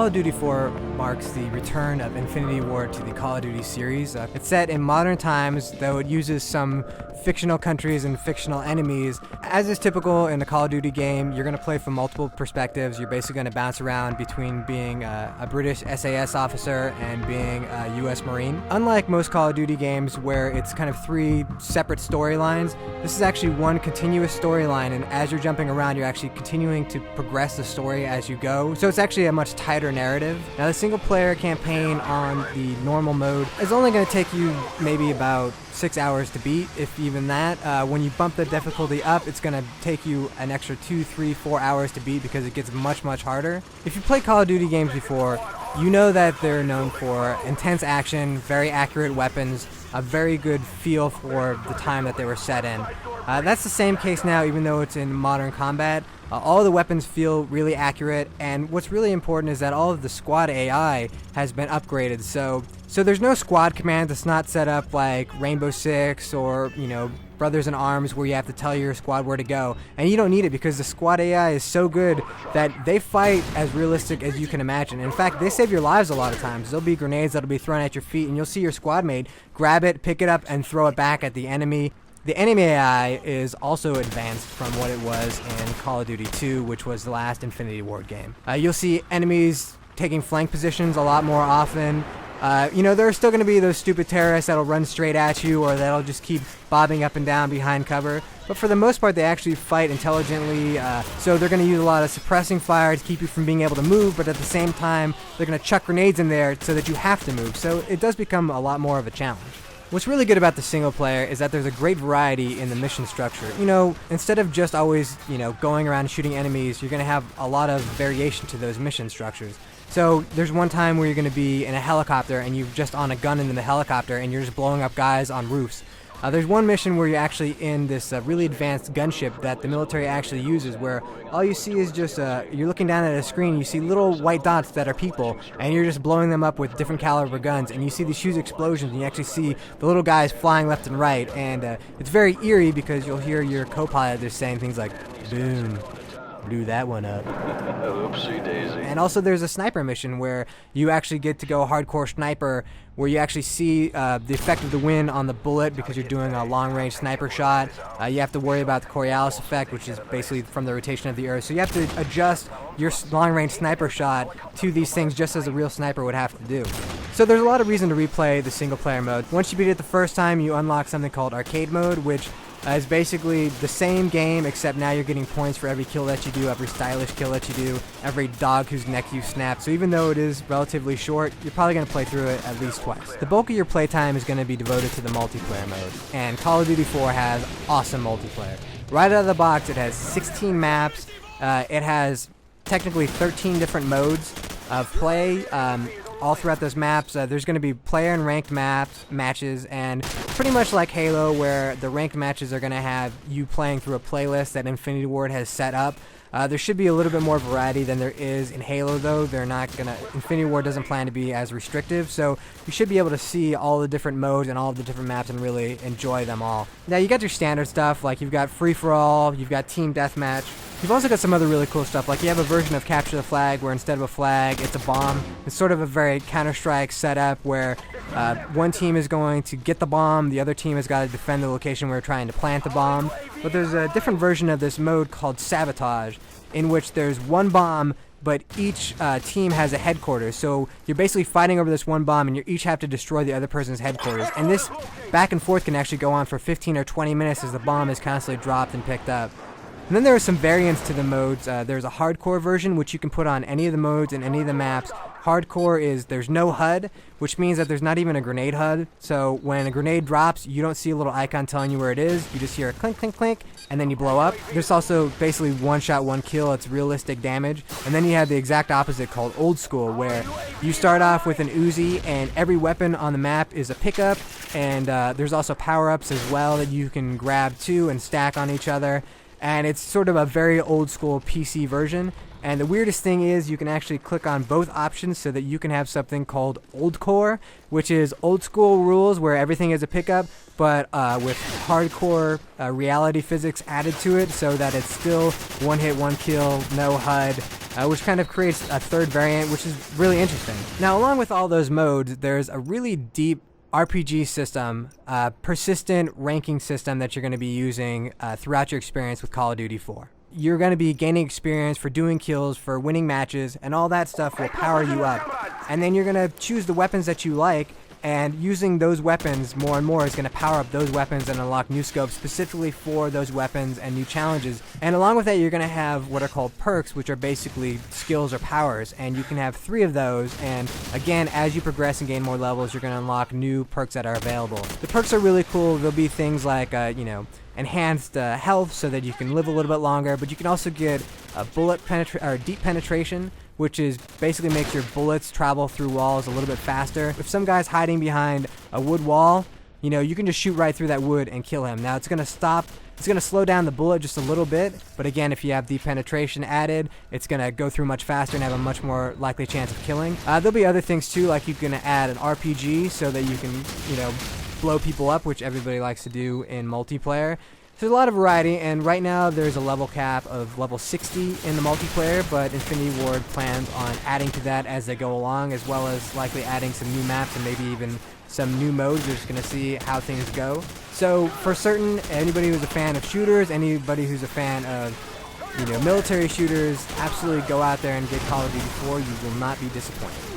Call of Duty 4 marks the return of Infinity Ward to the Call of Duty series. It's set in modern times, though it uses some fictional countries and fictional enemies. As is typical in a Call of Duty game, you're going to play from multiple perspectives. You're basically going to bounce around between being a British SAS officer and being a US Marine. Unlike most Call of Duty games where it's kind of three separate storylines, this is actually one continuous storyline, and as you're jumping around, you're actually continuing to progress the story as you go. So it's actually a much tighter narrative. Now, the single-player campaign on the normal mode is only going to take you maybe about 6 hours to beat, if even that. When you bump the difficulty up, it's going to take you an extra 2, 3, 4 hours to beat because it gets much, much harder. If you played Call of Duty games before, you know that they're known for intense action, very accurate weapons, a very good feel for the time that they were set in. That's the same case now, even though it's in modern combat. All of the weapons feel really accurate, and what's really important is that all of the squad AI has been upgraded. So there's no squad command that's not set up like Rainbow Six or, Brothers in Arms, where you have to tell your squad where to go. And you don't need it because the squad AI is so good that they fight as realistic as you can imagine. In fact, they save your lives a lot of times. There'll be grenades that'll be thrown at your feet, and you'll see your squad mate grab it, pick it up, and throw it back at the enemy. The enemy AI is also advanced from what it was in Call of Duty 2, which was the last Infinity Ward game. You'll see enemies taking flank positions a lot more often. There are still going to be those stupid terrorists that'll run straight at you or that'll just keep bobbing up and down behind cover. But for the most part, they actually fight intelligently. So they're going to use a lot of suppressing fire to keep you from being able to move, but at the same time, they're going to chuck grenades in there so that you have to move. So it does become a lot more of a challenge. What's really good about the single player is that there's a great variety in the mission structure. Instead of just always, going around shooting enemies, you're going to have a lot of variation to those mission structures. So there's one time where you're going to be in a helicopter and you're just on a gun in the helicopter and you're just blowing up guys on roofs. There's one mission where you're actually in this really advanced gunship that the military actually uses, where all you see is just, you're looking down at a screen, you see little white dots that are people, and you're just blowing them up with different caliber guns, and you see these huge explosions, and you actually see the little guys flying left and right, and it's very eerie because you'll hear your co-pilot just saying things like, boom, blew that one up. Oopsie daisy. And also there's a sniper mission where you actually get to go hardcore sniper, where you actually see the effect of the wind on the bullet because you're doing a long-range sniper shot. You have to worry about the Coriolis effect, which is basically from the rotation of the Earth. So you have to adjust your long-range sniper shot to these things just as a real sniper would have to do. So there's a lot of reason to replay the single-player mode. Once you beat it the first time, you unlock something called Arcade Mode, which is basically the same game, except now you're getting points for every kill that you do, every stylish kill that you do, every dog whose neck you snap. So even though it is relatively short, you're probably going to play through it at least twice. The bulk of your playtime is going to be devoted to the multiplayer mode, and Call of Duty 4 has awesome multiplayer. Right out of the box, it has 16 maps. It has technically 13 different modes of play. All throughout those maps, there's going to be player and ranked matches, and pretty much like Halo, where the ranked matches are going to have you playing through a playlist that Infinity Ward has set up. There should be a little bit more variety than there is in Halo, though. Infinity Ward doesn't plan to be as restrictive, so you should be able to see all the different modes and all of the different maps and really enjoy them all. Now, you got your standard stuff, like you've got free-for-all, you've got team deathmatch. You've also got some other really cool stuff, like you have a version of Capture the Flag where instead of a flag, it's a bomb. It's sort of a very Counter-Strike setup where one team is going to get the bomb, the other team has got to defend the location where we're trying to plant the bomb. But there's a different version of this mode called Sabotage, in which there's one bomb, but each team has a headquarters. So you're basically fighting over this one bomb, and you each have to destroy the other person's headquarters. And this back and forth can actually go on for 15 or 20 minutes as the bomb is constantly dropped and picked up. And then there are some variants to the modes. There's a hardcore version, which you can put on any of the modes and any of the maps. Hardcore is there's no HUD, which means that there's not even a grenade HUD. So when a grenade drops, you don't see a little icon telling you where it is. You just hear a clink, clink, clink, and then you blow up. There's also basically one shot, one kill. It's realistic damage. And then you have the exact opposite called Old School, where you start off with an Uzi, and every weapon on the map is a pickup. And there's also power-ups as well that you can grab too and stack on each other. And it's sort of a very old school PC version. And the weirdest thing is you can actually click on both options so that you can have something called Old Core, which is old school rules where everything is a pickup, but with hardcore reality physics added to it so that it's still one hit, one kill, no HUD, which kind of creates a third variant, which is really interesting. Now, along with all those modes, there's a really deep RPG system, persistent ranking system that you're going to be using throughout your experience with Call of Duty 4. You're going to be gaining experience for doing kills, for winning matches, and all that stuff will power you up. And then you're going to choose the weapons that you like, and using those weapons more and more is going to power up those weapons and unlock new scopes specifically for those weapons and new challenges. And along with that, you're going to have what are called perks, which are basically skills or powers. And you can have 3 of those. And again, as you progress and gain more levels, you're going to unlock new perks that are available. The perks are really cool. There'll be things like, enhanced health so that you can live a little bit longer. But you can also get deep penetration, which is basically makes your bullets travel through walls a little bit faster. If some guy's hiding behind a wood wall, you can just shoot right through that wood and kill him. Now it's going to slow down the bullet just a little bit, but again, if you have deep penetration added, it's going to go through much faster and have a much more likely chance of killing. There'll be other things too, like you can add an RPG so that you can, blow people up, which everybody likes to do in multiplayer. So there's a lot of variety, and right now there's a level cap of level 60 in the multiplayer, but Infinity Ward plans on adding to that as they go along, as well as likely adding some new maps and maybe even some new modes. We're just going to see how things go. So for certain, anybody who's a fan of shooters, anybody who's a fan of military shooters, absolutely go out there and get Call of Duty 4. You will not be disappointed.